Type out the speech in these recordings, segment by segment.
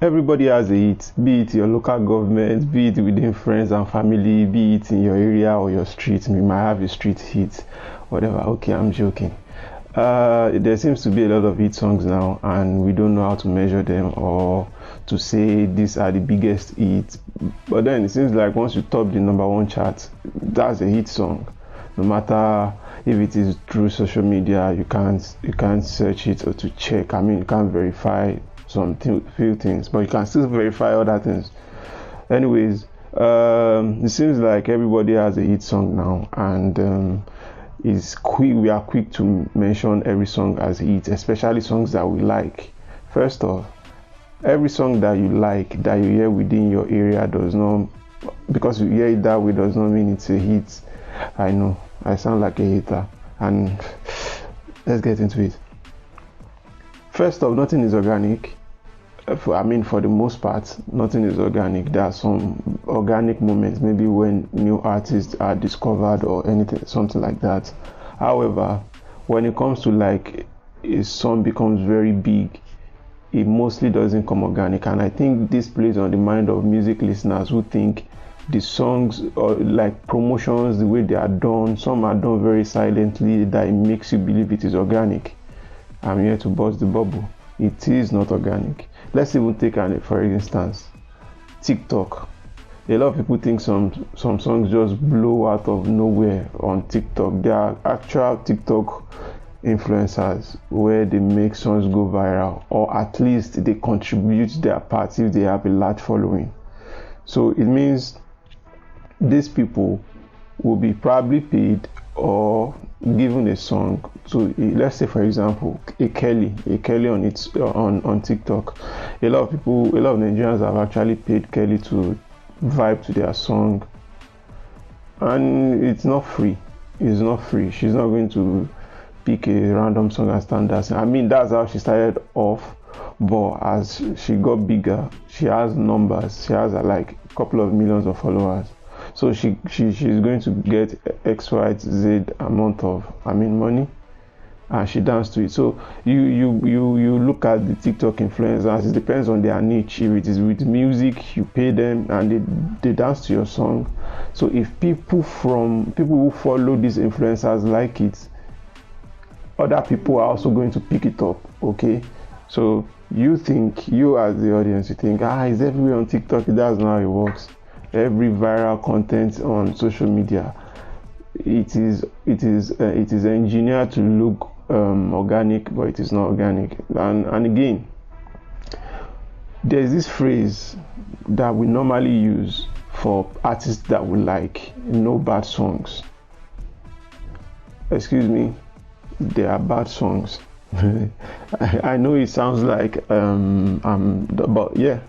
Everybody has a hit, be it your local government, be it within friends and family, be it in your area or your street. You might have a street hit, whatever. Okay, I'm joking. There seems to be a lot of hit songs now, and we don't know how to measure them or to say these are the biggest hits. But then it seems like once you top the #1 chart, that's a hit song. No matter if it is through social media, you can't search it or to check. I mean, you can't verify few things, but you can still verify other things. Anyways, it seems like everybody has a hit song now, and we are quick to mention every song as a hit, especially songs that we like. First off, every song that you like, that you hear within your area, does not, because you hear it that way, does not mean it's a hit. I know I sound like a hater, and let's get into it. First off, nothing is organic. For the most part, nothing is organic. There are some organic moments, maybe when new artists are discovered or anything, something like that. However, when it comes to like a song becomes very big, it mostly doesn't come organic. And I think this plays on the mind of music listeners who think the songs, or like promotions, the way they are done, some are done very silently, that it makes you believe it is organic. I'm here to burst the bubble. It is not organic. Let's even take for instance, TikTok. A lot of people think some songs just blow out of nowhere on TikTok. There are actual TikTok influencers where they make songs go viral, or at least they contribute their part if they have a large following. So it means these people will be probably paid or given a song to, let's say for example, a Kelly on TikTok. A lot of Nigerians have actually paid Kelly to vibe to their song, and it's not free. She's not going to pick a random song and stand dancing. I mean, that's how she started off, but as she got bigger, she has numbers. She has like a couple of millions of followers. So she's going to get XYZ amount of money, and she danced to it. So you look at the TikTok influencers. It depends on their niche. If it is with music, you pay them and they dance to your song. So if people who follow these influencers like it, other people are also going to pick it up. Okay, so you as the audience, you think it's everywhere on TikTok. That's not how it works. Every viral content on social media, it is engineered to look organic, but it is not organic. And again, there's this phrase that we normally use for artists that we like: no bad songs. Excuse me, there are bad songs. I know it sounds like but yeah,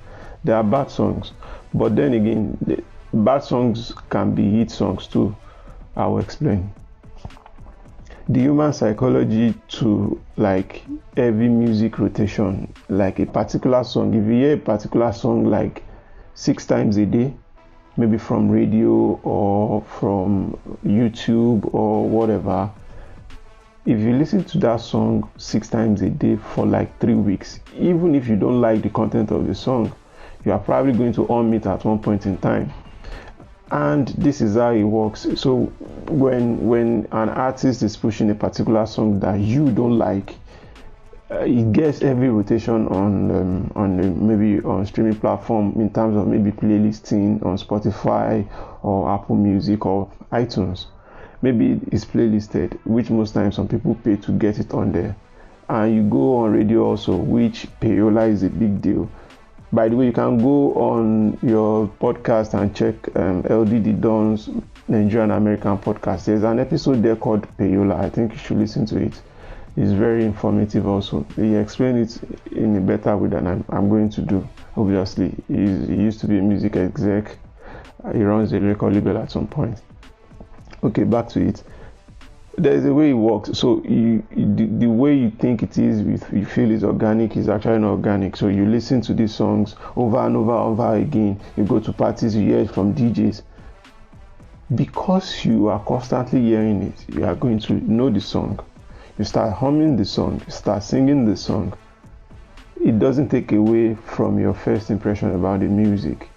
there are bad songs. But then again, the bad songs can be hit songs too. I will explain. The human psychology to like heavy music rotation, like a particular song. If you hear a particular song like 6 times a day, maybe from radio or from YouTube or whatever, if you listen to that song 6 times a day for like 3 weeks, even if you don't like the content of the song, you are probably going to hum it at one point in time. And this is how it works. So when an artist is pushing a particular song that you don't like, it gets every rotation maybe on streaming platform, in terms of maybe playlisting on Spotify or Apple Music or iTunes. Maybe it's playlisted, which most times some people pay to get it on there. And you go on radio also, which Payola is a big deal. By the way, you can go on your podcast and check LDD Don's Nigerian American podcast. There's an episode there called Payola. I think you should listen to it. It's very informative also. He explains it in a better way than I'm going to do. Obviously, he used to be a music exec. He runs a record label at some point. Okay, back to it. There's a way it works. So the way you think it is, you feel is organic, is actually not organic. So you listen to these songs over and over again. You go to parties, you hear it from DJs. Because you are constantly hearing it, you are going to know the song. You start humming the song, you start singing the song. it doesn't take away from your first impression about the music.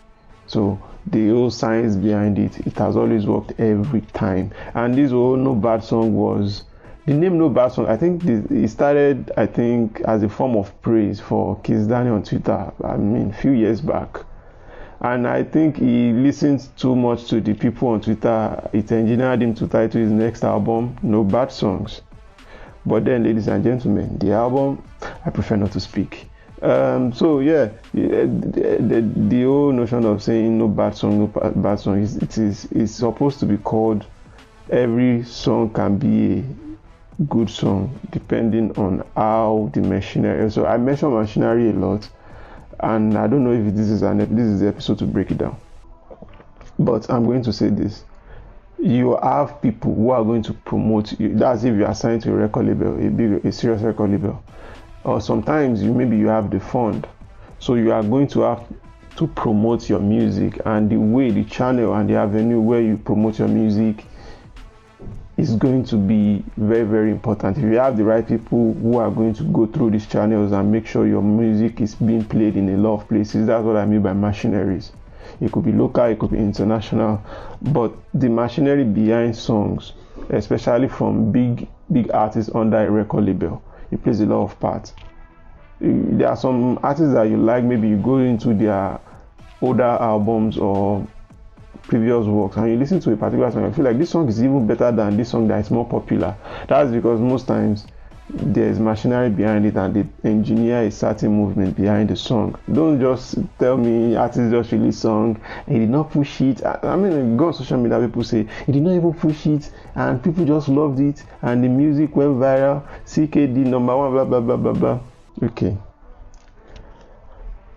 So the whole science behind it, it has always worked every time. And this whole No Bad Song was, the name No Bad Song, I think it started, I think, as a form of praise for Kizz on Twitter, I mean, a few years back. And I think he listened too much to the people on Twitter. It engineered him to title his next album No Bad Songs. But then, ladies and gentlemen, the album, I prefer not to speak. So yeah, the whole notion of saying no bad song, no bad song, it's supposed to be called every song can be a good song depending on how the machinery. So I mention machinery a lot, and I don't know if this is the episode to break it down. But I'm going to say this: you have people who are going to promote you. That's if you are signed to a record label, a serious record label. Or sometimes maybe you have the fund, so you are going to have to promote your music, and the way, the channel and the avenue where you promote your music is going to be very, very important. If you have the right people who are going to go through these channels and make sure your music is being played in a lot of places, that's what I mean by machineries. It could be local, it could be international, but the machinery behind songs, especially from big artists under a record label, it plays a lot of parts. There are some artists that you like, maybe you go into their older albums or previous works and you listen to a particular song, I feel like this song is even better than this song that is more popular. That's because most times there's machinery behind it and they engineer a certain movement behind the song. Don't just tell me artists just release song and he did not push it. I mean, go on social media, people say he did not even push it and people just loved it and the music went viral. CKD number one, blah blah blah blah blah. Okay.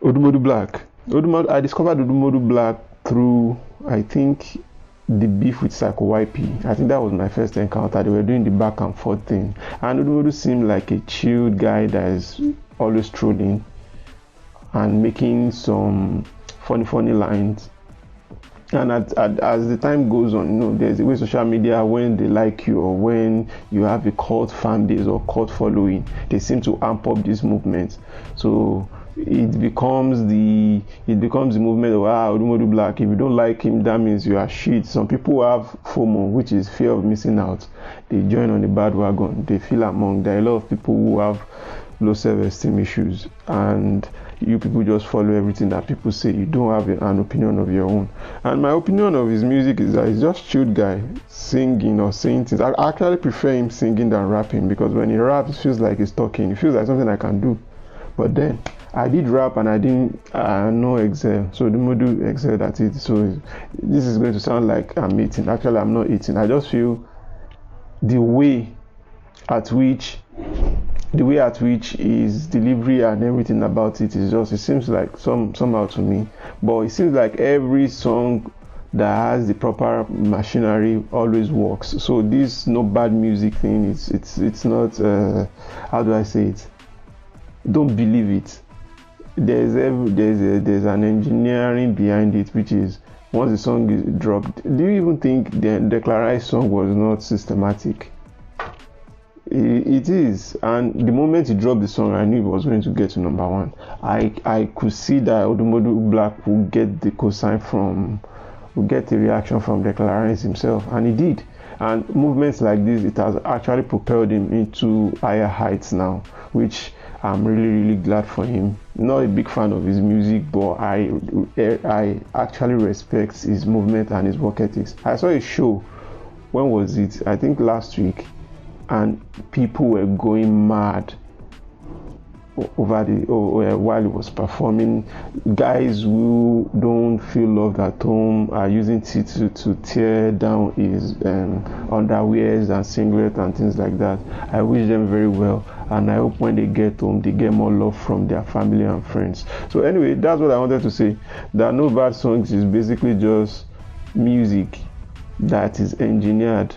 Odumodu Blvck. I discovered Odumodu Blvck through, I think, the beef with Psycho YP. I think that was my first encounter. They were doing the back and forth thing, and Odumodu seemed like a chilled guy that is always trolling and making some funny lines. And as the time goes on, you know, there's a way social media, when they like you or when you have a cult fan base or cult following, they seem to amp up this movement. So it becomes the movement of Odumodu Blvck. If you don't like him, that means you are shit. Some people have FOMO, which is fear of missing out. They join on the bad wagon. They feel among. There are a lot of people who have low self-esteem issues, and you people just follow everything that people say. You don't have an opinion of your own. And my opinion of his music is that he's just chilled guy singing or saying things. I actually prefer him singing than rapping, because when he raps, it feels like he's talking. It feels like something I can do. But then I did rap and I didn't know Excel, so Odumodu excelled at it. So this is going to sound like I'm eating. Actually, I'm not eating. I just feel the way at which his delivery and everything about it is just, it seems like somehow to me. But it seems like every song that has the proper machinery always works. So this no bad music thing, it's not how do I say it? Don't believe it. There's an engineering behind it, which is once the song is dropped. Do you even think the Declarized song was not systematic? It is, and the moment he dropped the song, I knew he was going to get to number one. I could see that Odumodu Blvck would get the would get the reaction from Declarized himself, and he did. And movements like this, it has actually propelled him into higher heights now, which I'm really glad for him. Not a big fan of his music, but I actually respect his movement and his work ethics. I saw a show, when was it? I think last week, and people were going mad over while he was performing. Guys who don't feel loved at home are using it to tear down his underwears and singlet and things like that. I wish them very well, and I hope when they get home they get more love from their family and friends. So anyway, that's what I wanted to say. That No Bad Songs is basically just music that is engineered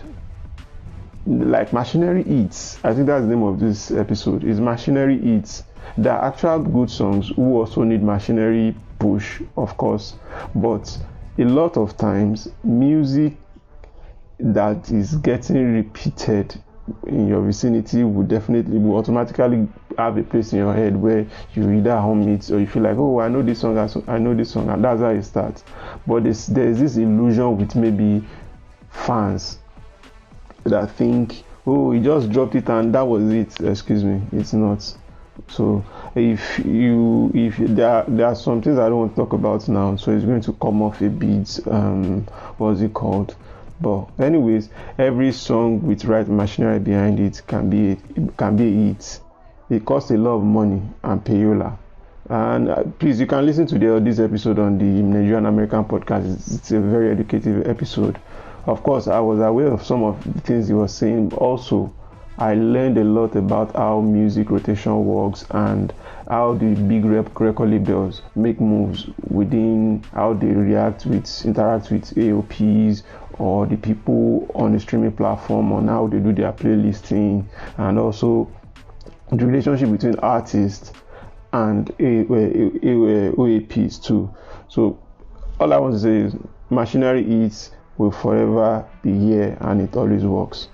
like machinery eats. I think that's the name of this episode, is machinery eats. There are actual good songs who also need machinery push, of course, but a lot of times music that is getting repeated in your vicinity will automatically have a place in your head where you either hum it or you feel like, oh, I know this song, and that's how it starts. But there's this illusion with maybe fans that think, oh, he just dropped it and that was it. Excuse me, it's not. So if there are some things I don't want to talk about now, so it's going to come off a bit, what's it called? But anyways, every song with right machinery behind it can be a hit. It costs a lot of money and payola. And please, you can listen to this episode on the Nigerian American podcast. It's a very educative episode. Of course, I was aware of some of the things he was saying. Also, I learned a lot about how music rotation works and how the big record labels make moves within how they interact with AOPs or the people on the streaming platform, on how they do their playlisting, and also the relationship between artists and OAPs too. So all I want to say is machinery hits will forever be here and it always works.